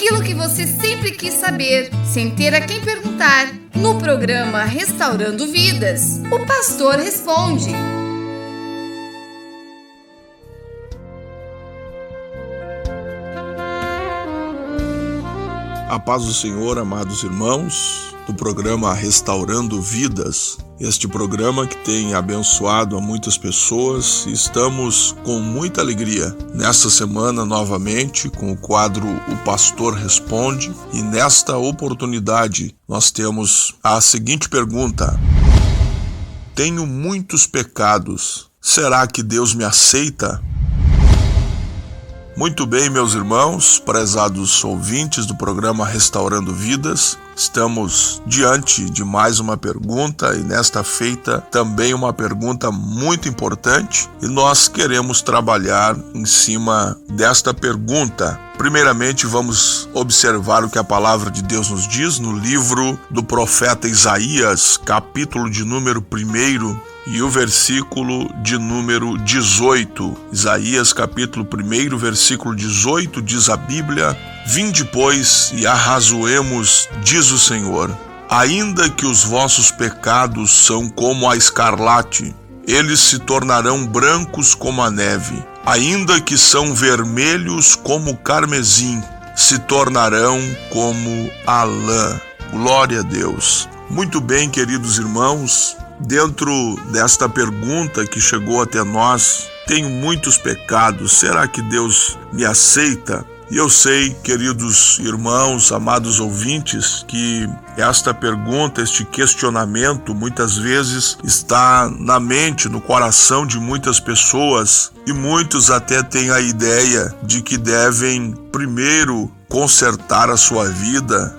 aquilo que você sempre quis saber, sem ter a quem perguntar. No programa Restaurando Vidas, o pastor responde. A paz do Senhor, amados irmãos, do programa Restaurando Vidas. Este programa que tem abençoado a muitas pessoas, e estamos com muita alegria nesta semana novamente com o quadro O Pastor Responde, e nesta oportunidade nós temos a seguinte pergunta: tenho muitos pecados, será que Deus me aceita? Muito bem, meus irmãos, prezados ouvintes do programa Restaurando Vidas, estamos diante de mais uma pergunta, e nesta feita também uma pergunta muito importante, e nós queremos trabalhar em cima desta pergunta. Primeiramente, vamos observar o que a palavra de Deus nos diz no livro do profeta Isaías, capítulo de número 1, e o versículo de número 18. Isaías capítulo 1, versículo 18, diz a Bíblia: vinde, pois, e arrazoemos, diz o Senhor, ainda que os vossos pecados são como a escarlate, eles se tornarão brancos como a neve, ainda que são vermelhos como o carmesim, se tornarão como a lã. Glória a Deus. Muito bem, queridos irmãos, dentro desta pergunta que chegou até nós, tenho muitos pecados, será que Deus me aceita? E eu sei, queridos irmãos, amados ouvintes, que esta pergunta, este questionamento, muitas vezes está na mente, no coração de muitas pessoas, e muitos até têm a ideia de que devem primeiro consertar a sua vida,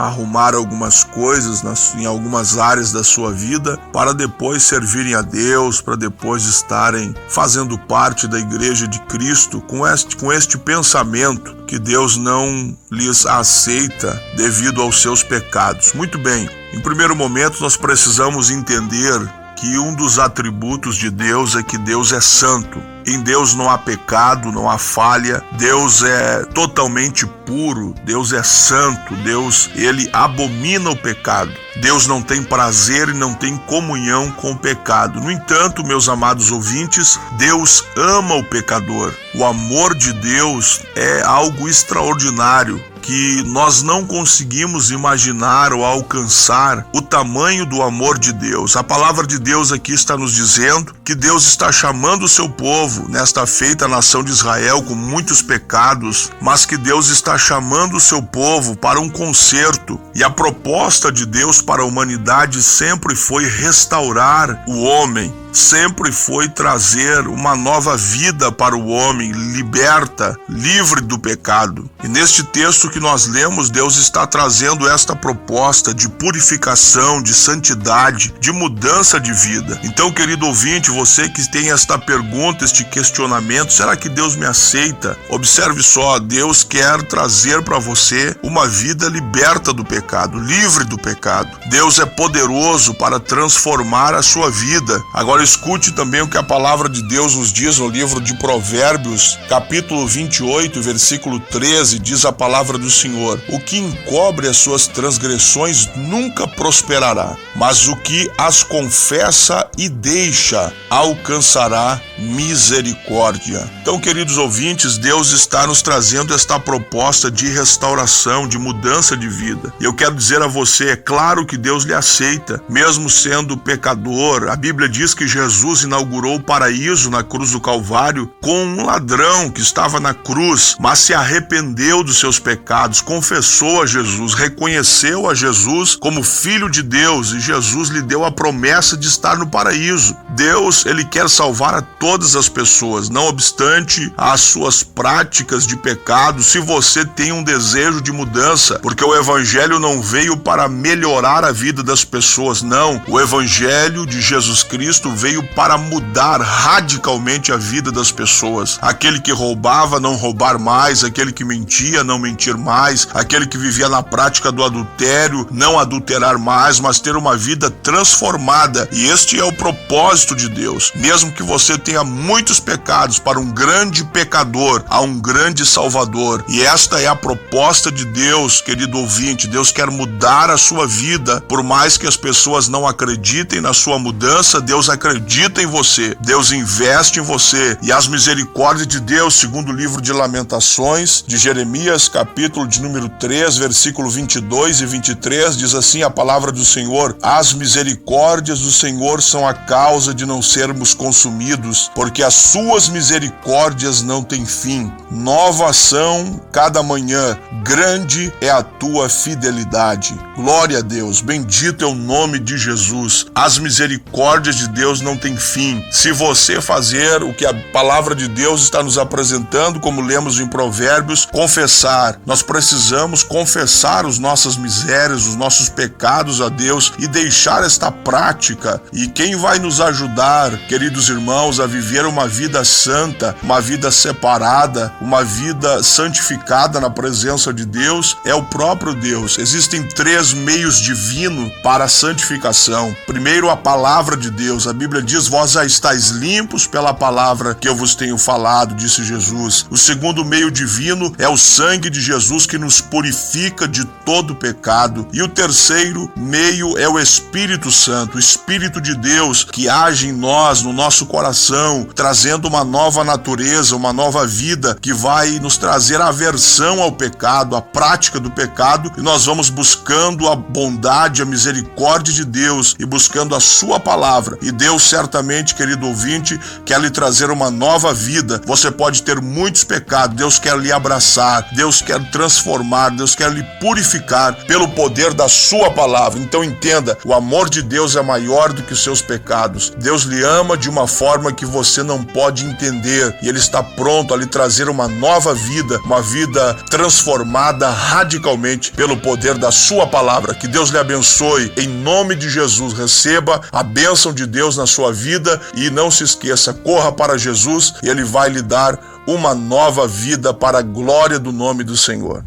arrumar algumas coisas em algumas áreas da sua vida, para depois servirem a Deus, para depois estarem fazendo parte da Igreja de Cristo, com este pensamento que Deus não lhes aceita devido aos seus pecados. Muito bem, em primeiro momento nós precisamos entender que um dos atributos de Deus é que Deus é santo. Em Deus não há pecado, não há falha. Deus é totalmente puro, Deus é santo, Deus, ele abomina o pecado. Deus não tem prazer e não tem comunhão com o pecado. No entanto, meus amados ouvintes, Deus ama o pecador. O amor de Deus é algo extraordinário, que nós não conseguimos imaginar ou alcançar o tamanho do amor de Deus. A palavra de Deus aqui está nos dizendo que Deus está chamando o seu povo, nesta feita a nação de Israel com muitos pecados, mas que Deus está chamando o seu povo para um conserto. E a proposta de Deus para a humanidade sempre foi restaurar o homem, sempre foi trazer uma nova vida para o homem, liberta, livre do pecado. E neste texto que nós lemos, Deus está trazendo esta proposta de purificação, de santidade, de mudança de vida. Então, querido ouvinte, você que tem esta pergunta, este questionamento, será que Deus me aceita? Observe só, Deus quer trazer para você uma vida liberta do pecado, livre do pecado. Deus é poderoso para transformar a sua vida. Agora escute também o que a palavra de Deus nos diz no livro de Provérbios, capítulo 28, versículo 13, diz a palavra do Senhor: o que encobre as suas transgressões nunca prosperará, mas o que as confessa e deixa alcançará misericórdia. Então, queridos ouvintes, Deus está nos trazendo esta proposta de restauração, de mudança de vida. E eu quero dizer a você, é claro que Deus lhe aceita, mesmo sendo pecador. A Bíblia diz que Jesus inaugurou o paraíso na cruz do Calvário com um ladrão que estava na cruz, mas se arrependeu dos seus pecados, confessou a Jesus, reconheceu a Jesus como Filho de Deus, e Jesus lhe deu a promessa de estar no paraíso. Deus, ele quer salvar a todas as pessoas, não obstante as suas práticas de pecado. Se você tem um desejo de mudança, porque o Evangelho não veio para melhorar a vida das pessoas, não. O Evangelho de Jesus Cristo veio para mudar radicalmente a vida das pessoas. Aquele que roubava, não roubar mais, aquele que mentia, não mentir mais, aquele que vivia na prática do adultério, não adulterar mais, mas ter uma vida transformada. E este é o propósito de Deus. Mesmo que você tenha muitos pecados, para um grande pecador há um grande Salvador. E esta é a proposta de Deus, querido ouvinte. Deus quer mudar a sua vida. Por mais que as pessoas não acreditem na sua mudança, Deus acredita em você. Deus investe em você. E as misericórdias de Deus, segundo o livro de Lamentações, de Jeremias, capítulo de número 3, versículo 22 e 23, diz assim a palavra do Senhor: as misericórdias do Senhor são a causa de não sermos consumidos, porque as suas misericórdias não têm fim. Nova ação cada manhã, grande é a tua fidelidade. Glória a Deus, bendito é o nome de Jesus. As misericórdias de Deus não têm fim. Se você fazer o que a palavra de Deus está nos apresentando, como lemos em Provérbios, confessar. Nós precisamos confessar as nossas misérias, os nossos pecados a Deus e deixar esta prática. E quem vai nos ajudar, queridos irmãos, a viver uma vida santa, uma vida separada, uma vida santificada na presença de Deus, é o próprio Deus. Existem 3 meios divinos para a santificação. Primeiro, a palavra de Deus. A Bíblia diz: vós já estáis limpos pela palavra que eu vos tenho falado, disse Jesus. O segundo meio divino é o sangue de Jesus, que nos purifica de todo pecado. E o terceiro meio é o Espírito Santo, o Espírito de Deus, que age em nós, no nosso coração, trazendo uma nova natureza, uma nova vida, que vai nos trazer aversão ao pecado, a prática do pecado, e nós vamos buscando a bondade, a misericórdia de Deus e buscando a sua palavra. E Deus certamente, querido ouvinte, quer lhe trazer uma nova vida. Você pode ter muitos pecados, Deus quer lhe abraçar, Deus quer transformar, Deus quer lhe purificar pelo poder da sua palavra. Então entenda, o amor de Deus é maior do que os seus pecados. Deus lhe ama de uma forma que você não pode entender, e Ele está pronto a lhe trazer uma nova vida, uma vida transformada radicalmente pelo poder da sua palavra. Que Deus lhe abençoe em nome de Jesus. Receba a bênção de Deus na sua vida e não se esqueça, corra para Jesus e Ele vai lhe dar uma nova vida para a glória do nome do Senhor.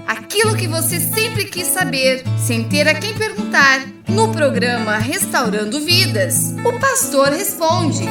Aquilo que você sempre quis saber, sem ter a quem perguntar, no programa Restaurando Vidas, o pastor responde.